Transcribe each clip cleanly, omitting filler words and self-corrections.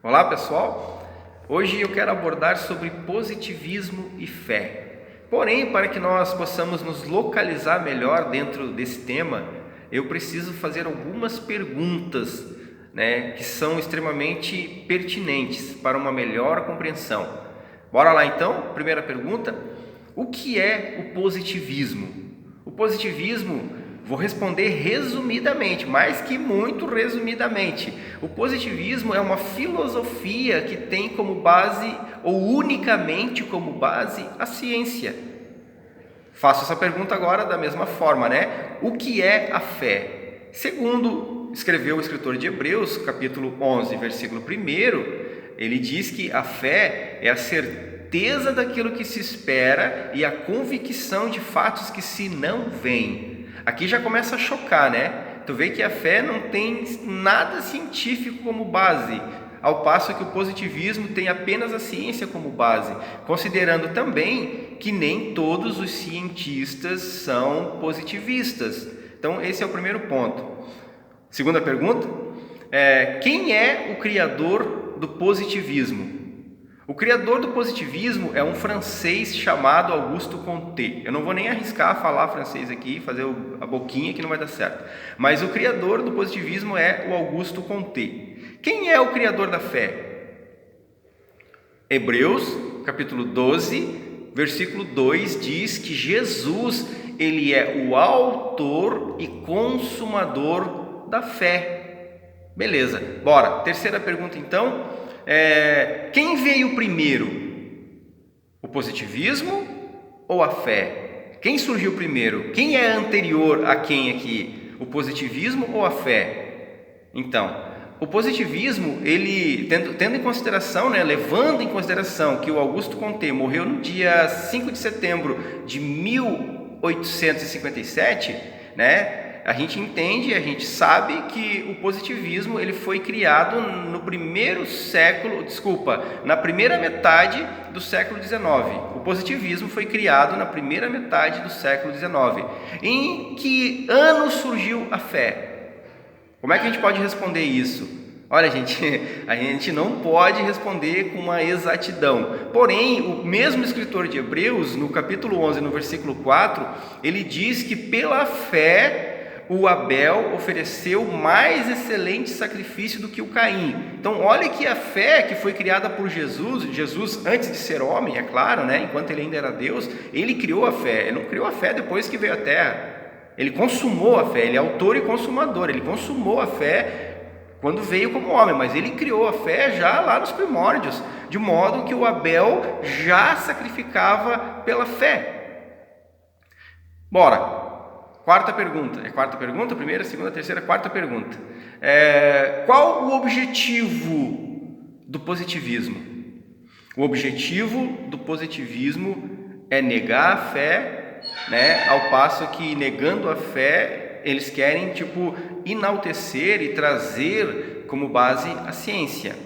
Olá pessoal, hoje eu quero abordar sobre positivismo e fé. Porém, para que nós possamos nos localizar melhor dentro desse tema, eu preciso fazer algumas perguntas, que são extremamente pertinentes para uma melhor compreensão. Bora lá então? Primeira pergunta: o que é o positivismo? O positivismo, vou responder resumidamente, mais que muito resumidamente. O positivismo é uma filosofia que tem como base, ou unicamente como base, a ciência. Faço essa pergunta agora da mesma forma, O que é a fé? Segundo escreveu o escritor de Hebreus, capítulo 11, versículo 1, ele diz que a fé é a certeza daquilo que se espera e a convicção de fatos que se não veem. Aqui já começa a chocar, Tu vê que a fé não tem nada científico como base, ao passo que o positivismo tem apenas a ciência como base, considerando também que nem todos os cientistas são positivistas. Então, esse é o primeiro ponto. Segunda pergunta: quem é o criador do positivismo? O criador do positivismo é um francês chamado Auguste Comte. Eu não vou nem arriscar falar francês aqui, fazer a boquinha que não vai dar certo. Mas o criador do positivismo é o Auguste Comte. Quem é o criador da fé? Hebreus, capítulo 12, versículo 2 diz que Jesus, ele é o autor e consumador da fé. Beleza, bora. Terceira pergunta então. Quem veio primeiro? O positivismo ou a fé? Quem surgiu primeiro? Quem é anterior a quem aqui? O positivismo ou a fé? Então, o positivismo, ele tendo em consideração, levando em consideração que o Auguste Comte morreu no dia 5 de setembro de 1857, a gente entende, a gente sabe que o positivismo ele foi criado na primeira metade do século XIX. O positivismo foi criado na primeira metade do século XIX. Em que ano surgiu a fé? Como é que a gente pode responder isso? Olha, a gente não pode responder com uma exatidão. Porém, o mesmo escritor de Hebreus, no capítulo 11, no versículo 4, ele diz que pela fé o Abel ofereceu mais excelente sacrifício do que o Caim. Então, olha que a fé que foi criada por Jesus antes de ser homem, é claro, enquanto ele ainda era Deus, ele criou a fé. Ele não criou a fé depois que veio à terra. Ele consumou a fé, ele é autor e consumador. Ele consumou a fé quando veio como homem, mas ele criou a fé já lá nos primórdios, de modo que o Abel já sacrificava pela fé. Bora. Quarta pergunta. Quarta pergunta? Primeira, segunda, terceira, quarta pergunta. Qual o objetivo do positivismo? O objetivo do positivismo é negar a fé, ao passo que, negando a fé, eles querem, enaltecer e trazer como base a ciência.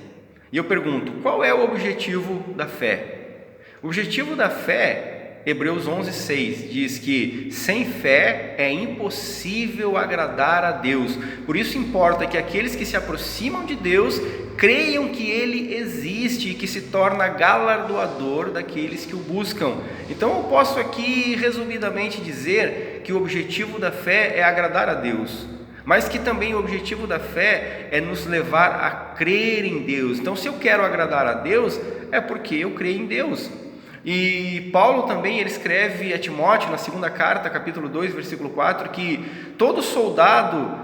E eu pergunto, qual é o objetivo da fé? O objetivo da fé, Hebreus 11:6 diz que sem fé é impossível agradar a Deus. Por isso importa que aqueles que se aproximam de Deus creiam que Ele existe e que se torna galardoador daqueles que o buscam. Então eu posso aqui resumidamente dizer que o objetivo da fé é agradar a Deus, mas que também o objetivo da fé é nos levar a crer em Deus. Então, se eu quero agradar a Deus, é porque eu creio em Deus. E Paulo também, ele escreve a Timóteo, na segunda carta, capítulo 2, versículo 4, que todo soldado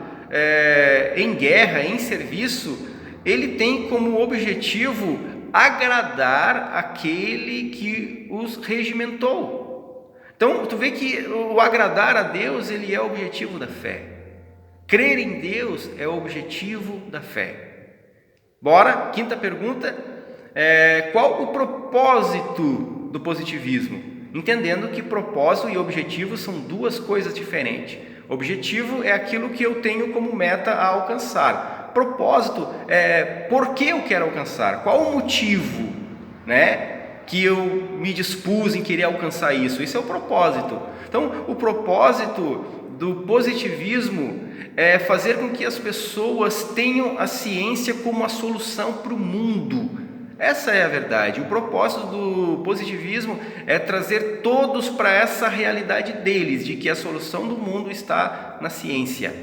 em guerra, em serviço, ele tem como objetivo agradar aquele que os regimentou. Então, tu vê que o agradar a Deus, ele é o objetivo da fé. Crer em Deus é o objetivo da fé. Bora, quinta pergunta. Qual o propósito do positivismo? Entendendo que propósito e objetivo são duas coisas diferentes. Objetivo é aquilo que eu tenho como meta a alcançar. Propósito é por que eu quero alcançar. Qual o motivo, que eu me dispus em querer alcançar isso? Isso é o propósito. Então, o propósito do positivismo é fazer com que as pessoas tenham a ciência como a solução para o mundo. Essa é a verdade. O propósito do positivismo é trazer todos para essa realidade deles, de que a solução do mundo está na ciência.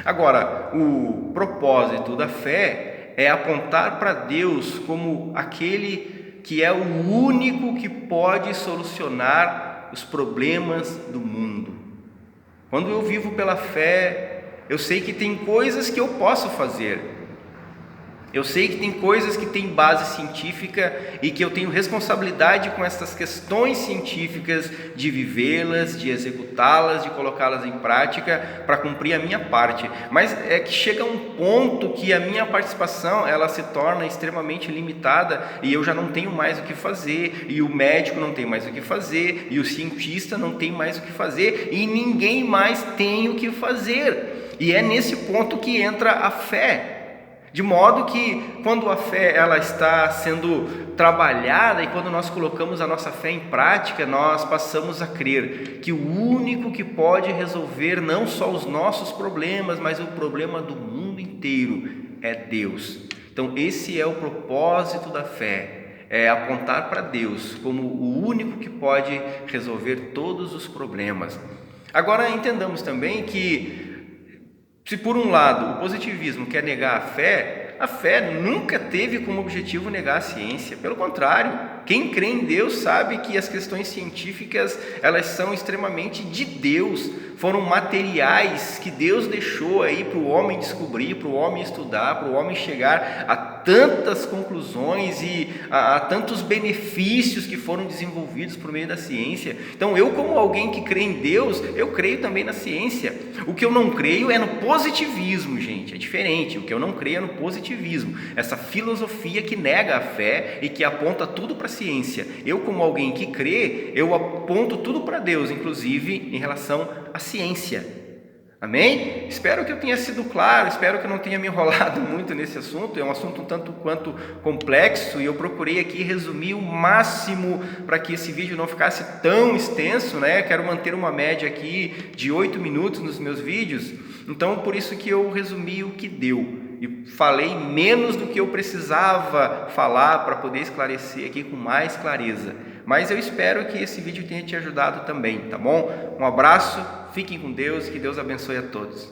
Agora, o propósito da fé é apontar para Deus como aquele que é o único que pode solucionar os problemas do mundo. Quando eu vivo pela fé, eu sei que tem coisas que eu posso fazer. Eu sei que tem coisas que têm base científica e que eu tenho responsabilidade com essas questões científicas de vivê-las, de executá-las, de colocá-las em prática para cumprir a minha parte. Mas é que chega um ponto que a minha participação ela se torna extremamente limitada e eu já não tenho mais o que fazer, e o médico não tem mais o que fazer, e o cientista não tem mais o que fazer, e ninguém mais tem o que fazer. E é nesse ponto que entra a fé. De modo que quando a fé ela está sendo trabalhada e quando nós colocamos a nossa fé em prática, nós passamos a crer que o único que pode resolver não só os nossos problemas, mas o problema do mundo inteiro é Deus. Então esse é o propósito da fé, é apontar para Deus como o único que pode resolver todos os problemas. Agora entendamos também que se por um lado o positivismo quer negar a fé nunca teve como objetivo negar a ciência. Pelo contrário, quem crê em Deus sabe que as questões científicas elas são extremamente de Deus, foram materiais que Deus deixou aí para o homem descobrir, para o homem estudar, para o homem chegar a tantas conclusões e a tantos benefícios que foram desenvolvidos por meio da ciência. Então eu, como alguém que crê em Deus, eu creio também na ciência. O que eu não creio é no positivismo, gente, é diferente. O que eu não creio é no positivismo, essa filosofia que nega a fé e que aponta tudo para a ciência. Eu, como alguém que crê, eu aponto tudo para Deus, inclusive em relação à ciência. Amém? Espero que eu tenha sido claro, espero que eu não tenha me enrolado muito nesse assunto. É um assunto um tanto quanto complexo e eu procurei aqui resumir o máximo para que esse vídeo não ficasse tão extenso, né? Quero manter uma média aqui de 8 minutos nos meus vídeos, então por isso que eu resumi o que deu e falei menos do que eu precisava falar para poder esclarecer aqui com mais clareza. Mas eu espero que esse vídeo tenha te ajudado também, tá bom? Um abraço, fiquem com Deus, que Deus abençoe a todos.